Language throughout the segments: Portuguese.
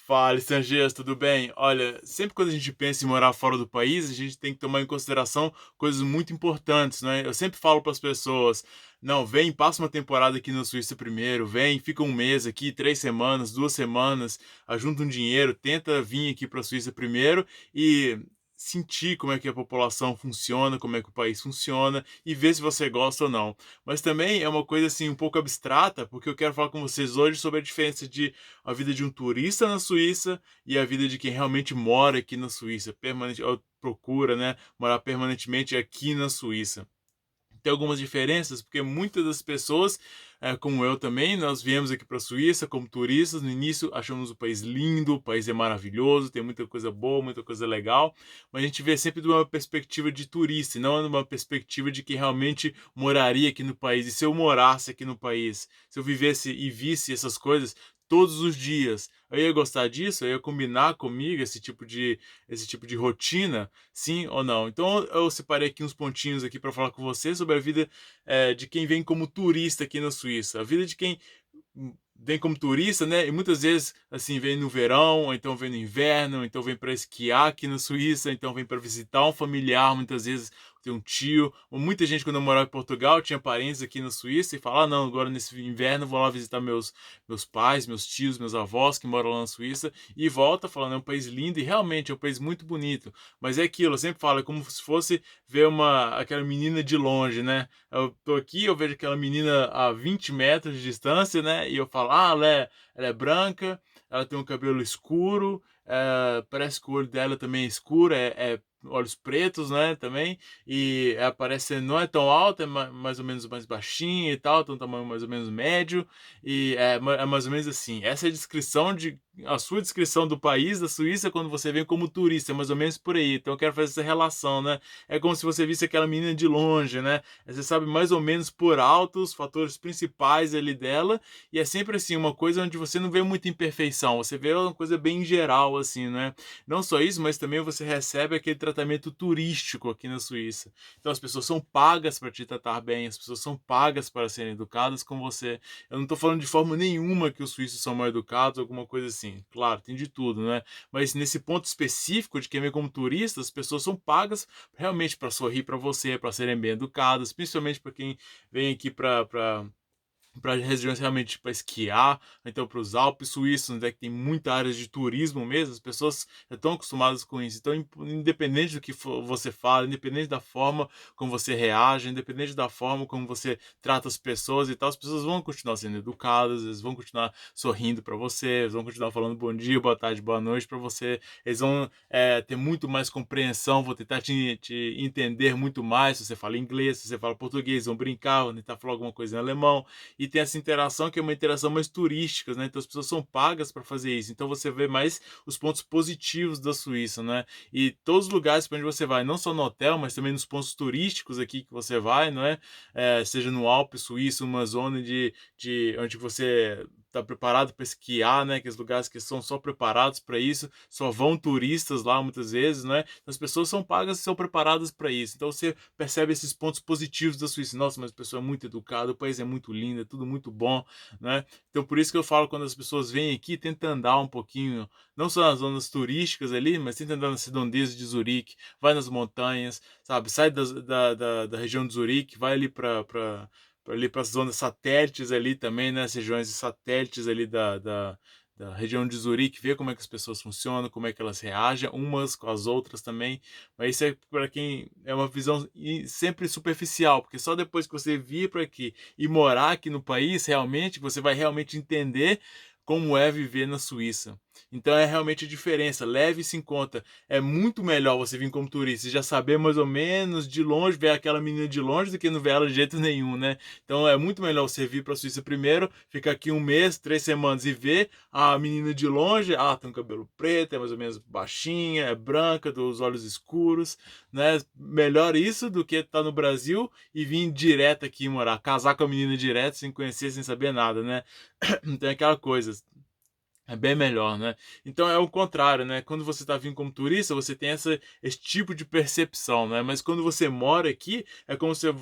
Fala, estrangeiros, tudo bem? Olha, sempre quando a gente pensa em morar fora do país, a gente tem que tomar em consideração coisas muito importantes, né? Eu sempre falo para as pessoas: não, vem, passa uma temporada aqui na Suíça primeiro, vem, fica um mês aqui, 3 semanas, 2 semanas, ajunta um dinheiro, tenta vir aqui para a Suíça primeiro e sentir como é que a população funciona, como é que o país funciona e ver se você gosta ou não. Mas também é uma coisa assim um pouco abstrata, porque eu quero falar com vocês hoje sobre a diferença de a vida de um turista na Suíça e a vida de quem realmente mora aqui na Suíça, permanente, ou procura, né, morar permanentemente aqui na Suíça. Tem algumas diferenças, porque muitas das pessoas, como eu também, nós viemos aqui para a Suíça como turistas. No início achamos o país lindo, o país é maravilhoso, tem muita coisa boa, muita coisa legal, mas a gente vê sempre de uma perspectiva de turista, e não de uma perspectiva de quem realmente moraria aqui no país. E se eu morasse aqui no país, se eu vivesse e visse essas coisas todos os dias, eu ia gostar disso? Eu ia combinar comigo esse tipo de rotina? Sim ou não? Então eu separei aqui uns pontinhos aqui para falar com você sobre a vida de quem vem como turista aqui na Suíça. A vida de quem vem como turista, né? E muitas vezes, assim, vem no verão, ou então vem no inverno, ou então vem para esquiar aqui na Suíça, então vem para visitar um familiar, muitas vezes tem um tio. Ou muita gente, quando eu morava em Portugal, tinha parentes aqui na Suíça e fala: ah, não, agora nesse inverno vou lá visitar meus pais, meus tios, meus avós que moram lá na Suíça, e volta falando: é um país lindo, e realmente é um país muito bonito. Mas é aquilo, eu sempre falo, é como se fosse ver aquela menina de longe, né? Eu tô aqui, eu vejo aquela menina a 20 metros de distância, né? E eu falo: ah, ela é branca, ela tem um cabelo escuro, parece que o olho dela também é escuro, é olhos pretos, né? Também. E parece não é tão alta, é mais ou menos mais baixinha e tal, tem um tamanho mais ou menos médio. E é mais ou menos assim. Essa é a sua descrição do país, da Suíça, quando você vem como turista, é mais ou menos por aí. Então eu quero fazer essa relação, né? É como se você visse aquela menina de longe, né? Você sabe mais ou menos por alto os fatores principais ali dela, e é sempre assim, uma coisa onde você não vê muita imperfeição, você vê uma coisa bem geral, assim, né? Não só isso, mas também você recebe aquele tratamento turístico aqui na Suíça. Então as pessoas são pagas para te tratar bem, as pessoas são pagas para serem educadas com você. Eu não estou falando de forma nenhuma que os suíços são mal educados, alguma coisa assim. Claro, tem de tudo, né? Mas nesse ponto específico de quem vem como turista, as pessoas são pagas realmente para sorrir para você, para serem bem educadas, principalmente para quem vem aqui para regiões realmente para esquiar, então para os Alpes suíços, né, que tem muita área de turismo mesmo, as pessoas já estão acostumadas com isso. Então, independente do que você fala, independente da forma como você reage, independente da forma como você trata as pessoas e tal, as pessoas vão continuar sendo educadas, eles vão continuar sorrindo para você, eles vão continuar falando bom dia, boa tarde, boa noite para você, eles vão ter muito mais compreensão, vão tentar te entender muito mais se você fala inglês, se você fala português, vão brincar, vão tentar falar alguma coisa em alemão, e tem essa interação que é uma interação mais turística, né? Então as pessoas são pagas para fazer isso. Então você vê mais os pontos positivos da Suíça, né? E todos os lugares para onde você vai, não só no hotel, mas também nos pontos turísticos aqui que você vai, não é? Seja no Alpe Suíço, uma zona de onde você está preparado para esquiar, né? Aqueles lugares que são só preparados para isso, só vão turistas lá muitas vezes, né? Então, as pessoas são pagas e são preparadas para isso. Então você percebe esses pontos positivos da Suíça. Nossa, mas a pessoa é muito educada, o país é muito lindo, é tudo muito bom, né? Então por isso que eu falo, quando as pessoas vêm aqui, tenta andar um pouquinho, não só nas zonas turísticas ali, mas tenta andar nas redondezas de Zurique, vai nas montanhas, sabe? Sai da região de Zurique, vai ali para ali para as zonas satélites ali também, né? As regiões satélites ali da região de Zurique, ver como é que as pessoas funcionam, como é que elas reagem umas com as outras também. Mas isso é para quem é uma visão sempre superficial, porque só depois que você vir para aqui e morar aqui no país, realmente, você vai realmente entender como é viver na Suíça. Então é realmente a diferença, leve isso em conta. É muito melhor você vir como turista e já saber mais ou menos de longe, ver aquela menina de longe, do que não ver ela de jeito nenhum, né? Então é muito melhor você vir para a Suíça primeiro, ficar aqui um mês, 3 semanas e ver a menina de longe. Ah, tem um cabelo preto, é mais ou menos baixinha, é branca, dos olhos escuros, né? Melhor isso do que estar no Brasil e vir direto aqui morar, casar com a menina direto, sem conhecer, sem saber nada, né? Então é aquela coisa. É bem melhor, né. Então é o contrário, né, quando você está vindo como turista, você tem esse tipo de percepção, né, mas quando você mora aqui, é como se eu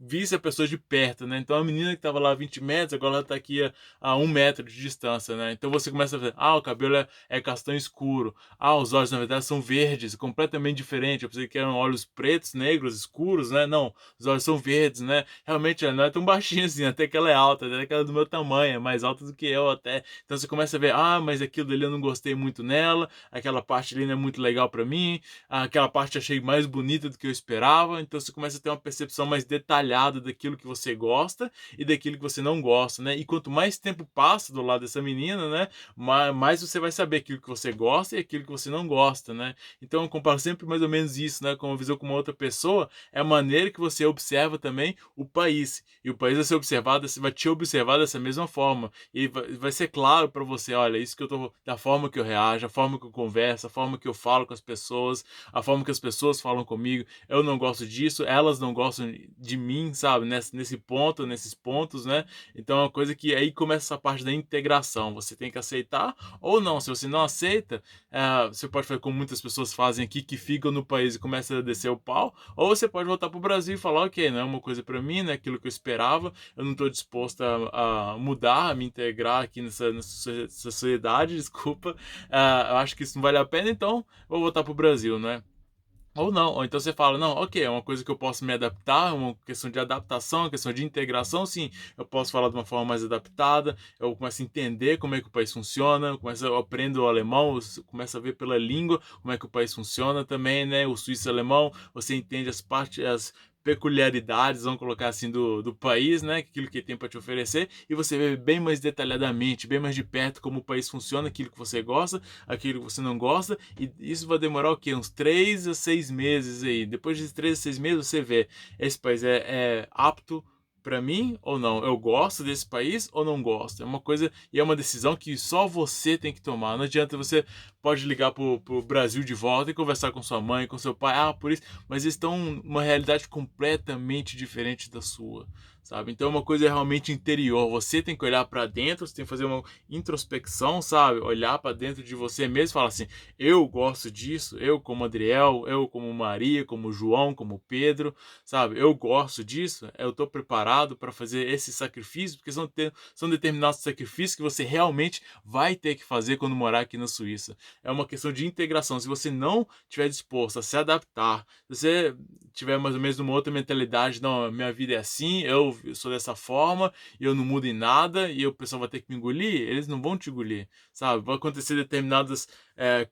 visse a pessoa de perto, né. Então a menina que estava lá a 20 metros, agora ela está aqui a 1 metro de distância, né. Então você começa a ver: "Ah, o cabelo é castanho escuro. Ah, os olhos na verdade são verdes, completamente diferente. Eu pensei que eram olhos pretos, negros, escuros, né, não, os olhos são verdes, né. Realmente ela não é tão baixinha assim, até que ela é alta, até que ela é do meu tamanho, é mais alta do que eu até". Então você começa a ver, ah, mas aquilo dali eu não gostei muito nela, aquela parte ali não é muito legal pra mim, aquela parte eu achei mais bonita do que eu esperava. Então você começa a ter uma percepção mais detalhada daquilo que você gosta e daquilo que você não gosta, né? E quanto mais tempo passa do lado dessa menina, né, mais você vai saber aquilo que você gosta e aquilo que você não gosta, né? Então eu comparo sempre mais ou menos isso, né, com uma visão com uma outra pessoa, é a maneira que você observa também o país. E o país vai ser observado, vai te observar dessa mesma forma. E vai ser claro para você: olha, isso que eu tô, da forma que eu reajo, a forma que eu converso, a forma que eu falo com as pessoas, a forma que as pessoas falam comigo, eu não gosto disso, elas não gostam de mim, sabe, nesse ponto, nesses pontos, né. Então é uma coisa que aí começa essa parte da integração, você tem que aceitar ou não. Se você não aceita, você pode fazer como muitas pessoas fazem aqui, que ficam no país e começam a descer o pau, ou você pode voltar para o Brasil e falar: "Ok, não é uma coisa para mim, não é aquilo que eu esperava, eu não estou disposto a mudar, a me integrar aqui nessa sociedade, desculpa, eu acho que isso não vale a pena, então vou voltar para o Brasil, né?" Ou não, ou então você fala: "Não, ok, é uma coisa que eu posso me adaptar, é uma questão de adaptação, uma questão de integração, sim, eu posso falar de uma forma mais adaptada, eu começo a entender como é que o país funciona, eu aprendo o alemão, eu começo a ver pela língua como é que o país funciona também, né, o suíço-alemão, você entende as peculiaridades, vamos colocar assim, do país, né, aquilo que tem para te oferecer, e você vê bem mais detalhadamente, bem mais de perto como o país funciona, aquilo que você gosta, aquilo que você não gosta, e isso vai demorar o quê? Uns 3 a 6 meses aí. Depois de 3 a 6 meses você vê, esse país é apto para mim ou não? Eu gosto desse país ou não gosto? É uma coisa e é uma decisão que só você tem que tomar. Não adianta, você pode ligar pro Brasil de volta e conversar com sua mãe, com seu pai, ah, por isso, mas eles estão numa realidade completamente diferente da sua, sabe? Então é uma coisa realmente interior. Você tem que olhar para dentro, você tem que fazer uma introspecção, sabe? Olhar para dentro de você mesmo e falar assim: eu gosto disso, eu como Adriel, eu como Maria, como João, como Pedro, sabe? Eu gosto disso, eu estou preparado para fazer esse sacrifício, porque são determinados sacrifícios que você realmente vai ter que fazer quando morar aqui na Suíça. É uma questão de integração. Se você não estiver disposto a se adaptar, se você tiver mais ou menos uma outra mentalidade, não, minha vida é assim, eu sou dessa forma, e eu não mudo em nada, e o pessoal vai ter que me engolir, eles não vão te engolir, sabe? Vão acontecer determinados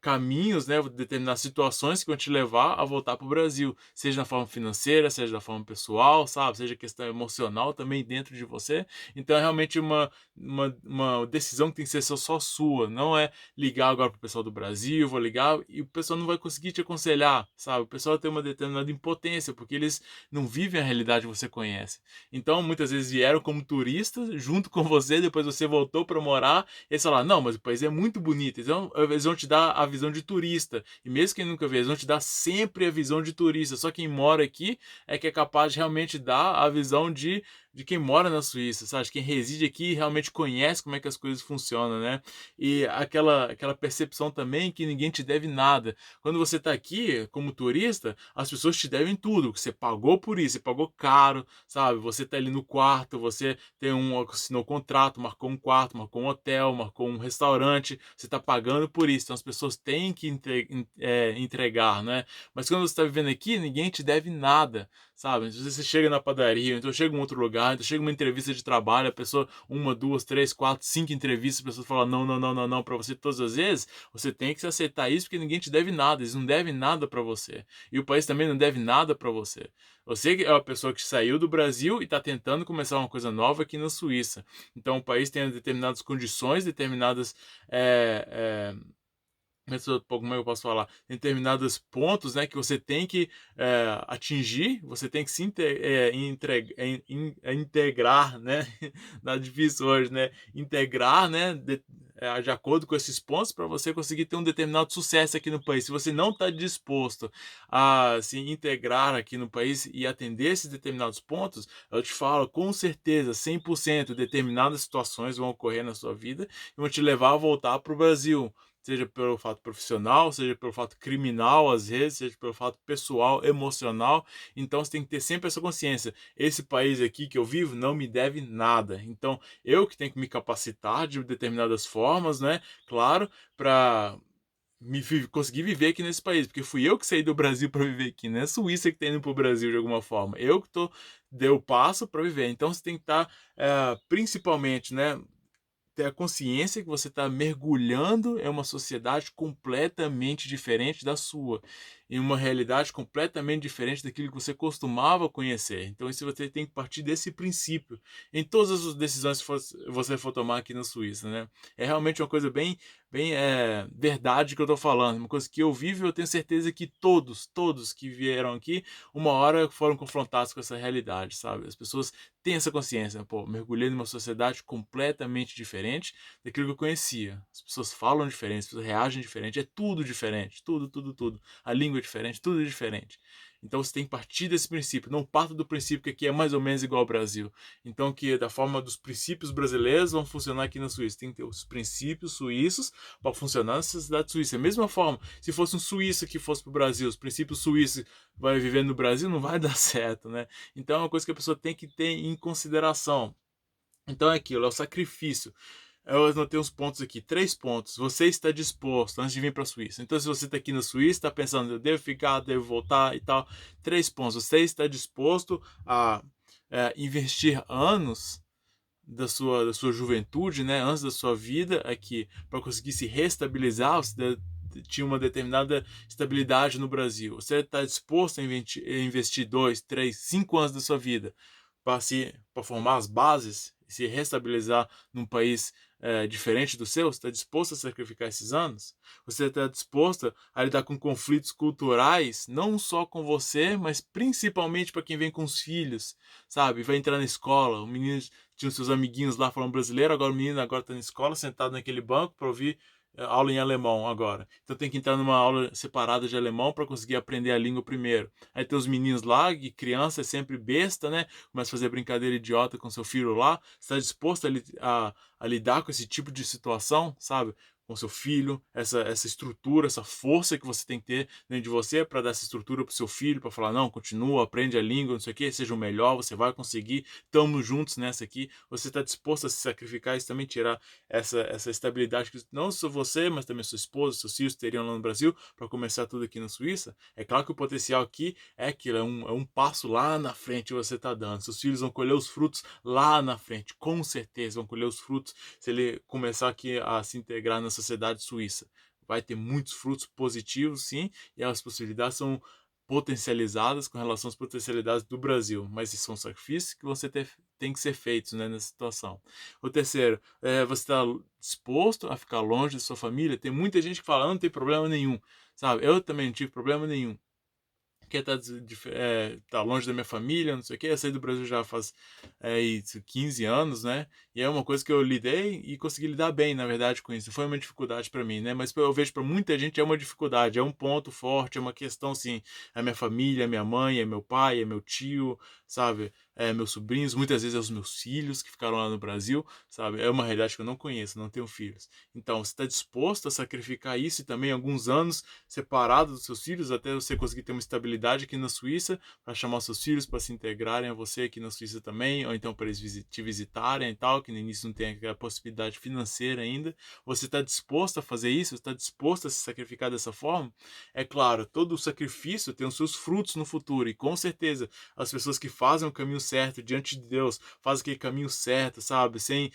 caminhos, né, determinadas situações que vão te levar a voltar para o Brasil, seja na forma financeira, seja da forma pessoal, sabe? Seja questão emocional também dentro de você. Então é realmente uma decisão que tem que ser só sua, não é ligar agora pro pessoal do Brasil, vou ligar e o pessoal não vai conseguir te aconselhar, sabe? O pessoal tem uma determinada impotência, porque eles não vivem a realidade que você conhece. Então, muitas vezes vieram como turistas junto com você, depois você voltou para morar, e eles falaram: "Não, mas o país é muito bonito". Então, eles vão te dar a visão de turista. E mesmo quem nunca veio, eles vão te dar sempre a visão de turista. Só quem mora aqui é que é capaz de realmente dar a visão de quem mora na Suíça, sabe? Quem reside aqui realmente conhece como é que as coisas funcionam, né? E aquela percepção também que ninguém te deve nada. Quando você está aqui como turista, as pessoas te devem tudo, que você pagou por isso, você pagou caro, sabe? Você está ali no quarto, você assinou um contrato, marcou um quarto, marcou um hotel, marcou um restaurante, você está pagando por isso. Então as pessoas têm que entregar, né? Mas quando você está vivendo aqui, ninguém te deve nada, sabe? Se você chega na padaria, então chega em outro lugar, então chega uma entrevista de trabalho, a pessoa, uma, duas, três, quatro, cinco entrevistas, a pessoa fala não, não, não, não, não para você todas as vezes, você tem que aceitar isso, porque ninguém te deve nada, eles não devem nada para você. E o país também não deve nada para você. Você é uma pessoa que saiu do Brasil e está tentando começar uma coisa nova aqui na Suíça. Então o país tem determinadas condições, determinadas como é que eu posso falar? Determinados pontos, né, que você tem que atingir, você tem que se integrar, né? Tá difícil hoje, né? Integrar, né? de acordo com esses pontos para você conseguir ter um determinado sucesso aqui no país. Se você não está disposto a se integrar aqui no país e atender esses determinados pontos, eu te falo com certeza, 100%, determinadas situações vão ocorrer na sua vida e vão te levar a voltar para o Brasil. Seja pelo fato profissional, seja pelo fato criminal, às vezes, seja pelo fato pessoal, emocional. Então você tem que ter sempre essa consciência. Esse país aqui que eu vivo não me deve nada. Então eu que tenho que me capacitar de determinadas formas, né? Claro, para conseguir viver aqui nesse país, porque fui eu que saí do Brasil para viver aqui, não é a Suíça que está indo para o Brasil de alguma forma. Eu que dei o passo para viver. Então você tem que estar, principalmente, né? Ter a consciência que você está mergulhando em uma sociedade completamente diferente da sua, em uma realidade completamente diferente daquilo que você costumava conhecer. Então, isso você tem que partir desse princípio em todas as decisões que você for tomar aqui na Suíça, né? É realmente uma coisa bem verdade que eu estou falando, uma coisa que eu vivo e eu tenho certeza que todos que vieram aqui, uma hora foram confrontados com essa realidade, sabe? As pessoas têm essa consciência, pô, mergulhei numa sociedade completamente diferente daquilo que eu conhecia. As pessoas falam diferente, as pessoas reagem diferente, é tudo diferente, tudo. A língua é diferente, tudo é diferente. Então você tem que partir desse princípio, não parta do princípio que aqui é mais ou menos igual ao Brasil. Então que da forma dos princípios brasileiros vão funcionar aqui na Suíça. Tem que ter os princípios suíços para funcionar na sociedade suíça. Da mesma forma, se fosse um suíço que fosse para o Brasil, os princípios suíços vai viver no Brasil, não vai dar certo, né? Então é uma coisa que a pessoa tem que ter em consideração. Então é aquilo, é o sacrifício. Eu anotei uns pontos aqui, 3 pontos. Você está disposto antes de vir para a Suíça. Então, se você está aqui na Suíça, está pensando, eu devo ficar, devo voltar e tal. 3 pontos. Você está disposto a investir anos da sua juventude, né, antes da sua vida aqui, para conseguir se restabilizar, você tinha uma determinada estabilidade no Brasil. Você está disposto a investir 2, 3, 5 anos da sua vida para formar as bases e se restabilizar num país diferente do seu? Você está disposto a sacrificar esses anos? Você está disposto a lidar com conflitos culturais, não só com você, mas principalmente para quem vem com os filhos, sabe? Vai entrar na escola, o menino tinha os seus amiguinhos lá falando brasileiro, agora o menino agora está na escola, sentado naquele banco para ouvir aula em alemão agora. Então tem que entrar numa aula separada de alemão para conseguir aprender a língua primeiro. Aí tem os meninos lá, e criança é sempre besta, né? Começa a fazer brincadeira idiota com seu filho lá. Você está disposto a lidar com esse tipo de situação, sabe? Com seu filho, essa estrutura, essa força que você tem que ter dentro de você para dar essa estrutura para o seu filho, para falar, não, continua, aprende a língua, não sei o que, seja o melhor, você vai conseguir, estamos juntos nessa aqui. Você está disposto a se sacrificar e também tirar essa estabilidade que não só você, mas também sua esposa, seus filhos teriam lá no Brasil para começar tudo aqui na Suíça? É claro que o potencial aqui é aquilo, é um passo lá na frente que você está dando. Seus filhos vão colher os frutos lá na frente, com certeza vão colher os frutos se ele começar aqui a se integrar na sociedade suíça. Vai ter muitos frutos positivos, sim, e as possibilidades são potencializadas com relação às potencialidades do Brasil, mas esses são sacrifícios que tem que ser feitos, né, nessa situação. O terceiro, você está disposto a ficar longe da sua família? Tem muita gente que fala, não tem problema nenhum, sabe? Eu também não tive problema nenhum. Quer tá longe da minha família, não sei o que. Eu saí do Brasil já faz 15 anos, né? E é uma coisa que eu lidei e consegui lidar bem, na verdade, com isso. Foi uma dificuldade para mim, né? Mas eu vejo para muita gente é uma dificuldade, é um ponto forte, é uma questão, assim. É minha família, é minha mãe, é meu pai, é meu tio, sabe? É meus sobrinhos, muitas vezes é os meus filhos que ficaram lá no Brasil, sabe? É uma realidade que eu não conheço, não tenho filhos. Então, você está disposto a sacrificar isso e também alguns anos separado dos seus filhos até você conseguir ter uma estabilidade aqui na Suíça para chamar seus filhos para se integrarem a você aqui na Suíça também, ou então para eles te visitarem e tal, que no início não tem aquela possibilidade financeira ainda. Você está disposto a fazer isso? Está disposto a se sacrificar dessa forma? É claro, todo o sacrifício tem os seus frutos no futuro e com certeza as pessoas que fazem o caminho certo diante de Deus fazem aquele caminho certo, sabe? Sem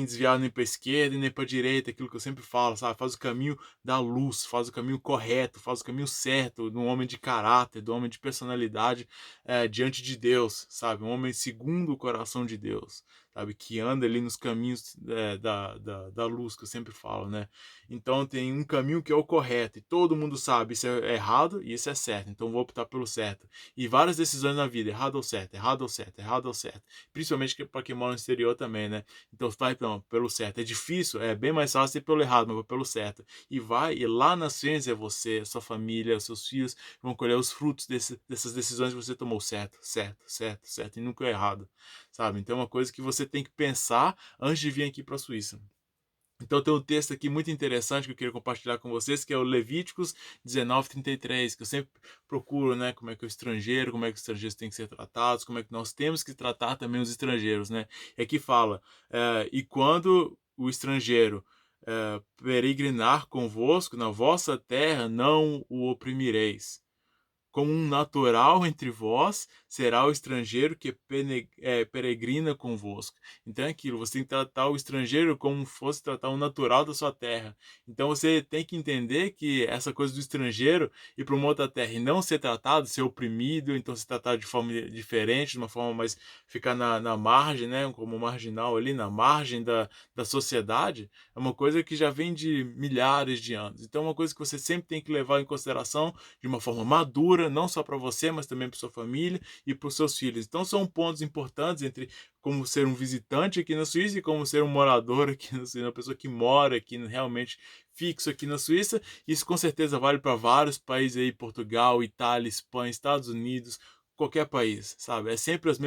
desviar nem para a esquerda nem para a direita, aquilo que eu sempre falo, sabe? Faz o caminho da luz, faz o caminho correto, faz o caminho certo, de um homem de caráter, de um homem de personalidade diante de Deus, sabe? Um homem segundo o coração de Deus, sabe? Que anda ali nos caminhos da luz, que eu sempre falo, né? Então tem um caminho que é o correto, e todo mundo sabe, isso é errado e isso é certo, então vou optar pelo certo. E várias decisões na vida, errado ou certo, errado ou certo, errado ou certo. Principalmente para quem mora no exterior também, né? Então vai não, pelo certo. É difícil? É bem mais fácil ir pelo errado, mas vai pelo certo. E lá nas frente é você, a sua família, os seus filhos vão colher os frutos dessas decisões que você tomou certo, certo, certo, certo, e nunca é errado, sabe? Então é uma coisa que você tem que pensar antes de vir aqui para a Suíça. Então tem um texto aqui muito interessante que eu queria compartilhar com vocês, que é o Levíticos 19:33, que eu sempre procuro, né, como é que é o estrangeiro, como é que os estrangeiros têm que ser tratados, como é que nós temos que tratar também os estrangeiros, né? E aqui fala, e quando o estrangeiro peregrinar convosco na vossa terra, não o oprimireis. Como um natural entre vós será o estrangeiro que peregrina convosco. Então é aquilo, você tem que tratar o estrangeiro como fosse tratar um natural da sua terra. Então você tem que entender que essa coisa do estrangeiro ir para uma outra terra e não ser tratado, ser oprimido, então se tratar de forma diferente, de uma forma mais ficar na margem, né, como marginal ali, na margem da sociedade, é uma coisa que já vem de milhares de anos. Então é uma coisa que você sempre tem que levar em consideração de uma forma madura, não só para você, mas também para sua família e para os seus filhos. Então são pontos importantes entre como ser um visitante aqui na Suíça e como ser um morador aqui na Suíça, uma pessoa que mora aqui realmente fixo aqui na Suíça. Isso com certeza vale para vários países aí, Portugal, Itália, Espanha, Estados Unidos, qualquer país, sabe? É sempre as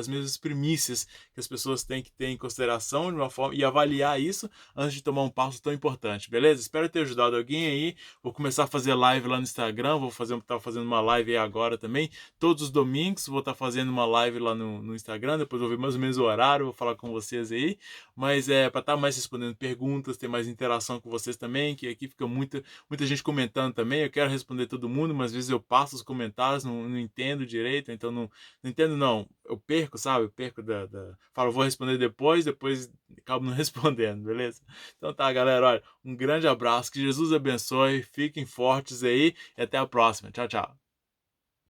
mesmas primícias que as pessoas têm que ter em consideração de uma forma e avaliar isso antes de tomar um passo tão importante, beleza? Espero ter ajudado alguém aí. Vou começar a fazer live lá no Instagram, estar fazendo uma live aí agora também. Todos os domingos vou estar fazendo uma live lá no Instagram, depois vou ver mais ou menos o horário, vou falar com vocês aí. Mas é para estar mais respondendo perguntas, ter mais interação com vocês também, que aqui fica muita gente comentando também. Eu quero responder todo mundo, mas às vezes eu passo os comentários, não entendo direito, então não entendo não. Eu perco, sabe? Eu perco falo, vou responder depois acabo não respondendo, beleza? Então tá, galera, olha, um grande abraço, que Jesus abençoe, fiquem fortes aí e até a próxima. Tchau, tchau.